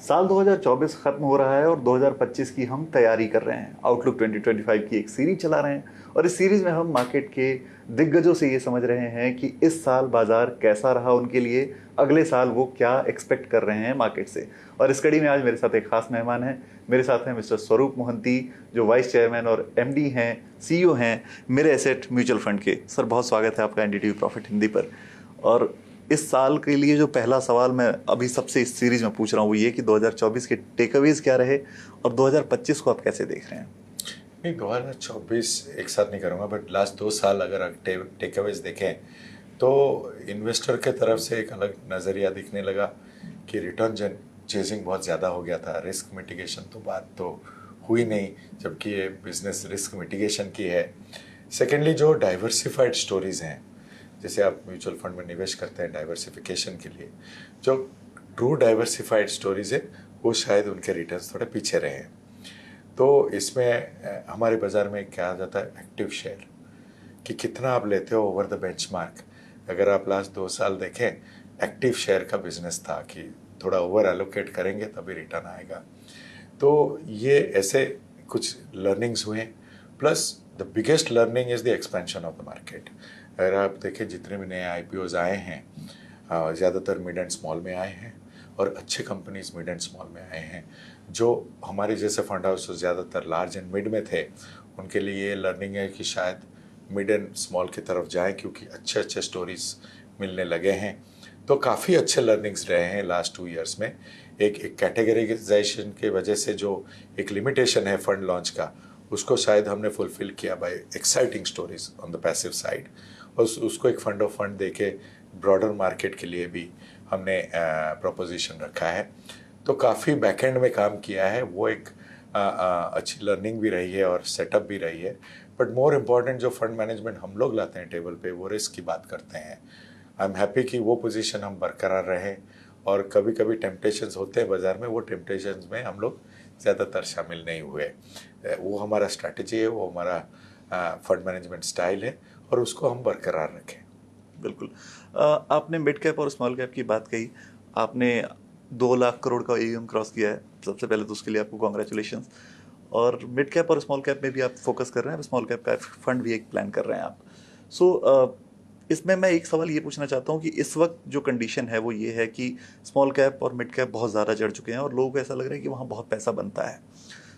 साल 2024 खत्म हो रहा है और 2025 की हम तैयारी कर रहे हैं। आउटलुक 2025 की एक सीरीज चला रहे हैं और इस सीरीज में हम मार्केट के दिग्गजों से ये समझ रहे हैं कि इस साल बाजार कैसा रहा उनके लिए, अगले साल वो क्या एक्सपेक्ट कर रहे हैं मार्केट से। और इस कड़ी में आज मेरे साथ एक खास मेहमान है। मेरे साथ हैं मिस्टर स्वरूप मोहंती, जो वाइस चेयरमैन और एमडी हैं, सीईओ हैं मेरे एसेट म्यूचुअल फंड के। सर, बहुत स्वागत है आपका एनडीटीवी प्रॉफिट हिंदी पर। और इस साल के लिए जो पहला सवाल मैं अभी सबसे इस सीरीज में पूछ रहा हूँ वो ये कि 2024 के टेकअवेज क्या रहे और 2025 को आप कैसे देख रहे हैं? नहीं, 2024 एक साथ नहीं करूँगा, बट लास्ट 2 साल अगर टेकअवेज देखें तो इन्वेस्टर के तरफ से एक अलग नज़रिया दिखने लगा कि रिटर्न चेजिंग बहुत ज़्यादा हो गया था। रिस्क मिटिगेशन तो बात तो हुई नहीं, जबकि ये बिजनेस रिस्क मिटिगेशन की है। सेकेंडली, जो डाइवर्सिफाइड स्टोरीज़ हैं, जैसे आप म्यूचुअल फंड में निवेश करते हैं डाइवर्सिफिकेशन के लिए, जो ट्रू डाइवर्सिफाइड स्टोरीज़ है वो शायद उनके रिटर्न्स थोड़े पीछे रहे हैं। तो इसमें हमारे बाज़ार में क्या आ जाता है, एक्टिव शेयर, कि कितना आप लेते हो ओवर द बेंचमार्क। अगर आप लास्ट 2 साल देखें, एक्टिव शेयर का बिजनेस था कि थोड़ा ओवर एलोकेट करेंगे तभी रिटर्न आएगा। तो ये ऐसे कुछ लर्निंग्स हुए। Plus the biggest learning is the expansion of the market. अगर आप देखें, जितने भी नए आईपीओज आए हैं, ज़्यादातर मिड एंड स्मॉल में आए हैं और अच्छे कंपनीज मिड एंड स्मॉल में आए हैं। जो हमारे जैसे फंड हाउस ज़्यादातर लार्ज एंड मिड में थे, उनके लिए ये लर्निंग है कि शायद मिड एंड स्मॉल की तरफ जाएं, क्योंकि अच्छे अच्छे स्टोरीज मिलने लगे हैं। तो काफ़ी अच्छे लर्निंग्स रहे हैं लास्ट 2 ईयर्स में। एक कैटेगराइजेशन की वजह से जो एक लिमिटेशन है फंड लॉन्च का, उसको शायद हमने फुलफिल किया by exciting stories on the passive side. और उसको एक फंड ऑफ फंड देके ब्रॉडर मार्केट के लिए भी हमने प्रोपोजिशन रखा है। तो काफ़ी बैकएंड में काम किया है, वो एक अच्छी लर्निंग भी रही है और सेटअप भी रही है। बट मोर इम्पॉर्टेंट, जो फंड मैनेजमेंट हम लोग लाते हैं टेबल पे, वो रिस्क की बात करते हैं। आई एम हैप्पी कि वो पोजीशन हम बरकरार रहे। और कभी कभी टेम्पटेशंस होते हैं बाज़ार में, वो टेम्पटेशंस में हम लोग ज़्यादातर शामिल नहीं हुए। वो हमारा स्ट्रैटेजी है, वो हमारा फंड मैनेजमेंट स्टाइल है, और उसको हम बरकरार रखें। बिल्कुल। आपने मिड कैप और स्मॉल कैप की बात कही। आपने 2 लाख करोड़ का एयूएम क्रॉस किया है, सबसे पहले तो उसके लिए आपको कॉन्ग्रेचुलेशंस। और मिड कैप और स्मॉल कैप में भी आप फोकस कर रहे हैं, स्मॉल कैप का फंड भी एक प्लान कर रहे हैं आप। सो इसमें मैं एक सवाल ये पूछना चाहता हूँ कि इस वक्त जो कंडीशन है वो ये है कि स्मॉल कैप और मिड कैप बहुत ज़्यादा चढ़ चुके हैं और लोगों को ऐसा लग रहा है कि वहाँ बहुत पैसा बनता है।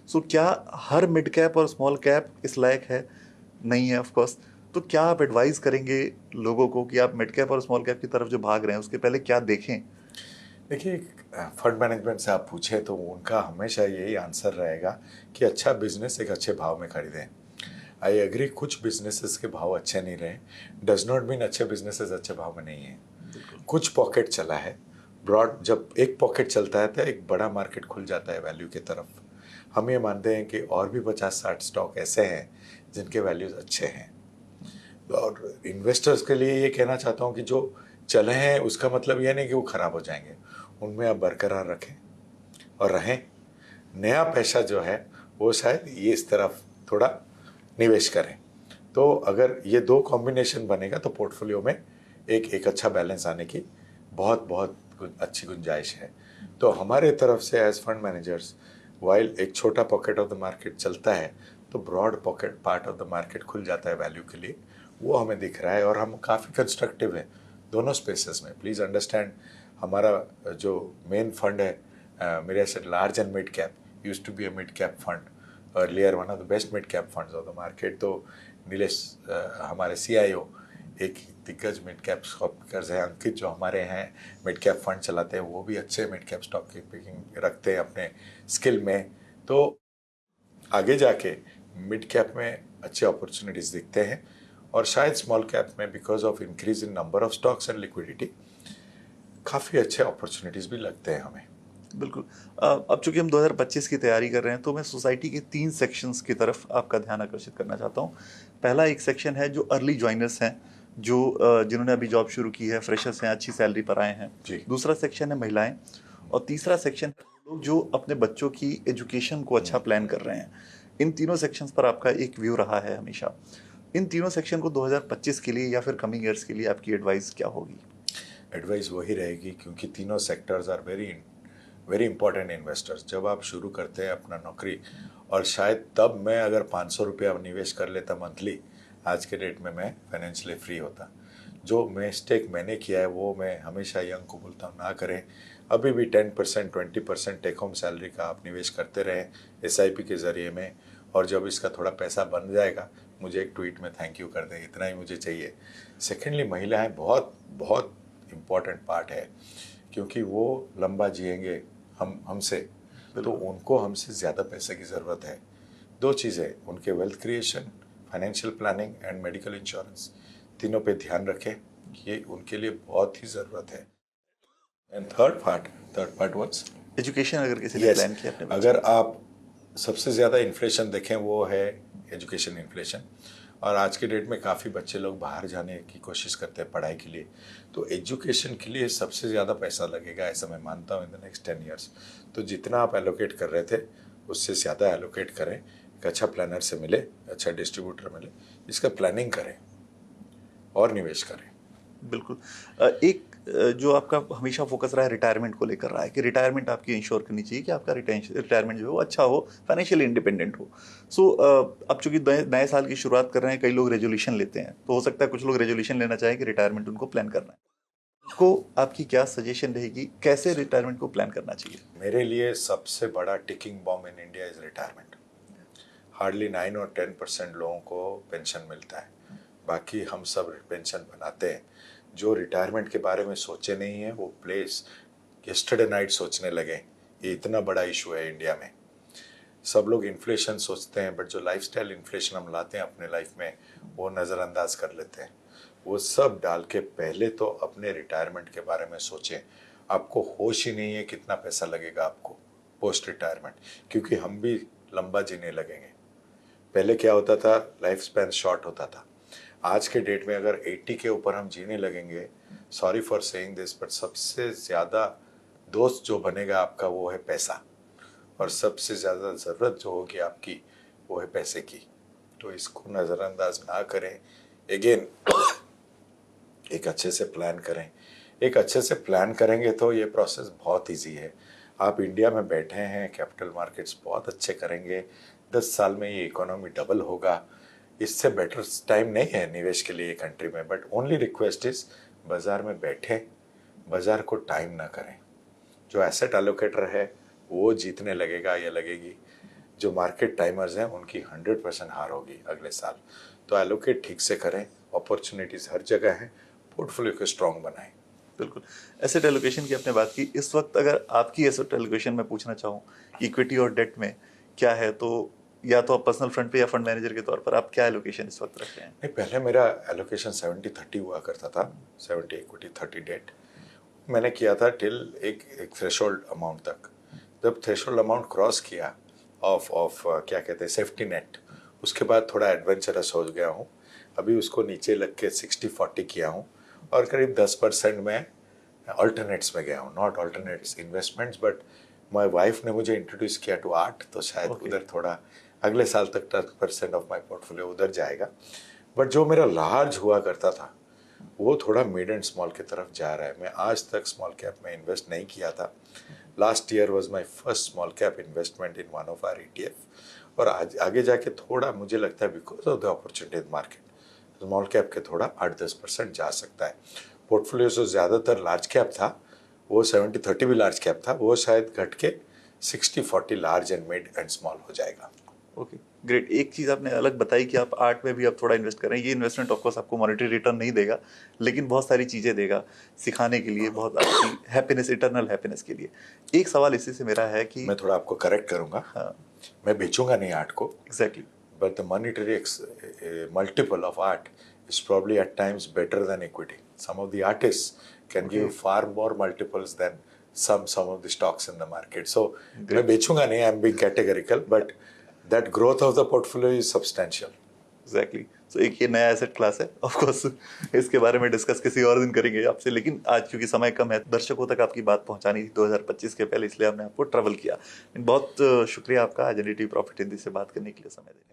सो क्या हर मिड कैप और स्मॉल कैप इस लायक है? नहीं है, ऑफ कोर्स। तो क्या आप एडवाइस करेंगे लोगों को कि आप मिड कैप और स्मॉल कैप की तरफ जो भाग रहे हैं उसके पहले क्या देखें? देखिए, फंड मैनेजमेंट से आप पूछे तो उनका हमेशा यही आंसर रहेगा कि अच्छा बिजनेस एक अच्छे भाव में खरीदें। आई एग्री, कुछ बिजनेसेस के भाव अच्छे नहीं रहे, डज नॉट मीन अच्छे बिजनेसेस अच्छे भाव में नहीं है। कुछ पॉकेट चला है ब्रॉड। जब एक पॉकेट चलता है तो एक बड़ा मार्केट खुल जाता है वैल्यू की तरफ। हम ये मानते हैं कि और भी 50-60 स्टॉक ऐसे हैं जिनके वैल्यूज अच्छे हैं। और इन्वेस्टर्स के लिए ये कहना चाहता हूँ कि जो चले हैं उसका मतलब ये नहीं कि वो ख़राब हो जाएंगे, उनमें आप बरकरार रखें और रहें। नया पैसा जो है वो शायद ये इस तरफ थोड़ा निवेश करें। तो अगर ये 2 कॉम्बिनेशन बनेगा तो पोर्टफोलियो में एक अच्छा बैलेंस आने की बहुत बहुत अच्छी गुंजाइश है। तो हमारे तरफ से एज फंड मैनेजर्स, वाइल एक छोटा पॉकेट ऑफ द मार्केट चलता है तो broad pocket part of the market खुल जाता है वैल्यू के लिए, वो हमें दिख रहा है। और हम काफ़ी कंस्ट्रक्टिव हैं दोनों स्पेसेस में। प्लीज़ अंडरस्टैंड, हमारा जो मेन फंड है मेरे asset large and mid cap, used to be a mid cap fund, earlier one of the best mid cap funds of the market. तो नीलेश हमारे सीआईओ एक दिग्गज मिड कैप स्टॉक पिकर्स हैं। अंकित जो हमारे हैं मिड कैप फंड चलाते हैं, वो भी अच्छे मिड कैप स्टॉक की पिकिंग रखते हैं अपने स्किल में। तो आगे जाके मिड कैप में अच्छे अपॉर्चुनिटीज़ दिखते हैं, और शायद स्मॉल कैप में because of increase in number of stocks and liquidity काफ़ी अच्छे अपॉर्चुनिटीज़ भी लगते हैं हमें। बिल्कुल। अब चूंकि हम 2025 की तैयारी कर रहे हैं तो मैं सोसाइटी के 3 सेक्शंस की तरफ आपका ध्यान आकर्षित करना चाहता हूँ। पहला एक सेक्शन है जो अर्ली ज्वाइनर्स हैं, जो जिन्होंने अभी जॉब शुरू की है, फ्रेशर्स हैं, अच्छी सैलरी पर आए हैं। जी। दूसरा सेक्शन है महिलाएं, और तीसरा सेक्शन है वो लोग जो अपने बच्चों की एजुकेशन को अच्छा प्लान कर रहे हैं। इन तीनों सेक्शंस पर आपका एक व्यू रहा है हमेशा। इन तीनों सेक्शन को 2025 के लिए या फिर कमिंग ईयर्स के लिए आपकी एडवाइस क्या होगी? एडवाइस वही रहेगी, क्योंकि तीनों sectors are very very important investors, जब आप शुरू करते हैं अपना नौकरी, और शायद तब मैं अगर 500 रुपया निवेश कर लेता मंथली, आज के डेट में मैं फाइनेंशियली फ्री होता। जो मिस्टेक मैंने किया है वो मैं हमेशा यंग को बोलता हूँ ना करें। अभी भी 10% 20% टेक होम सैलरी का आप निवेश करते रहें SIP के ज़रिए में, और जब इसका थोड़ा पैसा बन जाएगा मुझे एक ट्वीट में थैंक यू कर दें, इतना ही मुझे चाहिए। सेकेंडली, महिलाएं बहुत बहुत इम्पॉर्टेंट पार्ट है, क्योंकि वो लंबा जिएंगे हमसे, तो उनको हमसे ज़्यादा पैसे की ज़रूरत है। 2 चीज़ें, उनके wealth creation, financial planning and medical insurance, तीनों पे ध्यान रखें, ये उनके लिए बहुत ही ज़रूरत है। And third part was education, अगर किसी ने प्लान किया अपने बच्चे अगर आप सबसे ज़्यादा इन्फ्लेशन देखें वो है एजुकेशन इन्फ्लेशन, और आज के डेट में काफ़ी बच्चे लोग बाहर जाने की कोशिश करते हैं पढ़ाई के लिए, तो एजुकेशन के लिए सबसे ज़्यादा पैसा लगेगा ऐसा मैं मानता हूँ इन द नेक्स्ट 10 ईयर्स। तो जितना आप एलोकेट कर रहे थे उससे ज़्यादा एलोकेट करें, एक अच्छा प्लानर से मिले, अच्छा डिस्ट्रीब्यूटर मिले, इसका प्लानिंग करें और निवेश करें। बिल्कुल। एक जो आपका हमेशा फोकस रहा है रिटायरमेंट को लेकर रहा है कि रिटायरमेंट आपकी इंश्योर करनी चाहिए कि आपका रिटायरमेंट जो है वो अच्छा हो, फाइनेंशियली इंडिपेंडेंट हो। सो अब चूंकि नए साल की शुरुआत कर रहे हैं, कई लोग रेजोल्यूशन लेते हैं, तो हो सकता है कुछ लोग रेजोल्यूशन लेना चाहें कि रिटायरमेंट उनको प्लान करना है। को आपकी क्या सजेशन रहेगी, कैसे रिटायरमेंट को प्लान करना चाहिए? मेरे लिए सबसे बड़ा ticking bomb in India is retirement. Hardly 9 और 10% लोगों को पेंशन मिलता है, बाकी हम सब पेंशन बनाते हैं। जो रिटायरमेंट के बारे में सोचे नहीं है वो प्लेस यस्टरडे नाइट सोचने लगे। ये इतना बड़ा इशू है इंडिया में। सब लोग इन्फ्लेशन सोचते हैं, बट जो लाइफस्टाइल इन्फ्लेशन हम लाते हैं अपने लाइफ में वो नज़रअंदाज कर लेते हैं। वो सब डाल के पहले तो अपने रिटायरमेंट के बारे में सोचें। आपको होश ही नहीं है कितना पैसा लगेगा आपको पोस्ट रिटायरमेंट, क्योंकि हम भी लंबा जीने लगेंगे। पहले क्या होता था, लाइफ स्पैन शॉर्ट होता था। आज के डेट में अगर 80 के ऊपर हम जीने लगेंगे, sorry for saying this, but सबसे ज़्यादा दोस्त जो बनेगा आपका वो है पैसा, और सबसे ज़्यादा ज़रूरत जो होगी आपकी वो है पैसे की। तो इसको नज़रअंदाज ना करें। अगेन एक अच्छे से प्लान करें। एक अच्छे से प्लान करेंगे तो ये प्रोसेस बहुत इजी है। आप इंडिया में बैठे हैं, कैपिटल मार्केट्स बहुत अच्छे करेंगे, 10 साल में ये इकोनॉमी डबल होगा। इससे बेटर टाइम नहीं है निवेश के लिए कंट्री में, बट ओनली रिक्वेस्ट इज बाज़ार में बैठे, बाज़ार को टाइम ना करें। जो एसेट एलोकेटर है वो जीतने लगेगा या लगेगी, जो मार्केट टाइमर्स हैं उनकी 100% हार होगी अगले साल। तो एलोकेट ठीक से करें, अपॉर्चुनिटीज़ हर जगह हैं, पोर्टफोलियो को स्ट्रॉन्ग बनाएं। बिल्कुल। एसेट एलोकेशन की आपने बात की, इस वक्त अगर आपकी एसेट एलोकेशन में पूछना चाहूँ इक्विटी और डेट में क्या है, तो या तो आप पर्सनल फ्रंट पे या फंड मैनेजर के तौर पर आप क्या एलोकेशन इस वक्त रख रहे हैं? नहीं, पहले मेरा एलोकेशन 70-30 हुआ करता था, 70 इक्विटी 30 डेट। मैंने किया था टिल एक थ्रेशोल्ड अमाउंट तक। जब थ्रेशोल्ड अमाउंट क्रॉस किया ऑफ क्या कहते हैं सेफ्टी नेट, उसके बाद थोड़ा एडवेंचरस हो गया हूँ। अभी उसको नीचे लग के 60-40 किया हूँ, और करीब 10% में अल्टरनेट्स में गया हूँ। Not alternates investments, but my wife ने मुझे इंट्रोड्यूस किया टू आर्ट, तो शायद उधर थोड़ा अगले साल तक 10% ऑफ माई पोर्टफोलियो उधर जाएगा। बट जो मेरा लार्ज हुआ करता था वो थोड़ा मिड एंड स्मॉल की तरफ जा रहा है। मैं आज तक स्मॉल कैप में इन्वेस्ट नहीं किया था। Last year was my first small cap investment in one of our ETF, और आज आगे जाके थोड़ा मुझे लगता है because of the opportunity market small cap के थोड़ा 8-10% जा सकता है। पोर्टफोलियो जो ज़्यादातर लार्ज कैप था वो 70-30 भी लार्ज कैप था, वो शायद घट के 60-40 large and mid and small हो जाएगा। Okay, great. एक चीज़ आपने अलग बताई कि आप आर्ट में भी अब थोड़ा इन्वेस्ट कर रहे हैं। ये इन्वेस्टमेंट ऑफ कोर्स आपको मॉनेटरी रिटर्न नहीं देगा, लेकिन बहुत सारी चीज़ें देगा सिखाने के लिए, बहुत आपकी हैप्पीनेस, इटरनल हैप्पीनेस के लिए। एक सवाल इसी से मेरा है कि मैं थोड़ा आपको करेक्ट करूँगा। हाँ, मैं बेचूंगा नहीं आर्ट को, exactly, but the monetary multiple of art is probably at times better than equity. Some of the artists can give far more multiples than some of the stocks in the market. So मैं बेचूंगा नहीं, I'm being categorical, but that growth of the portfolio is substantial. Exactly. तो एक ये नया asset class है, of course इसके बारे में डिस्कस किसी और दिन करेंगे आपसे, लेकिन आज क्योंकि समय कम है, दर्शकों तक आपकी बात पहुंचानी थी 2025 के पहले, इसलिए हमने आपको ट्रैवल किया। बहुत शुक्रिया आपका आज NDTV प्रॉफिट हिंदी से बात करने के लिए समय देने।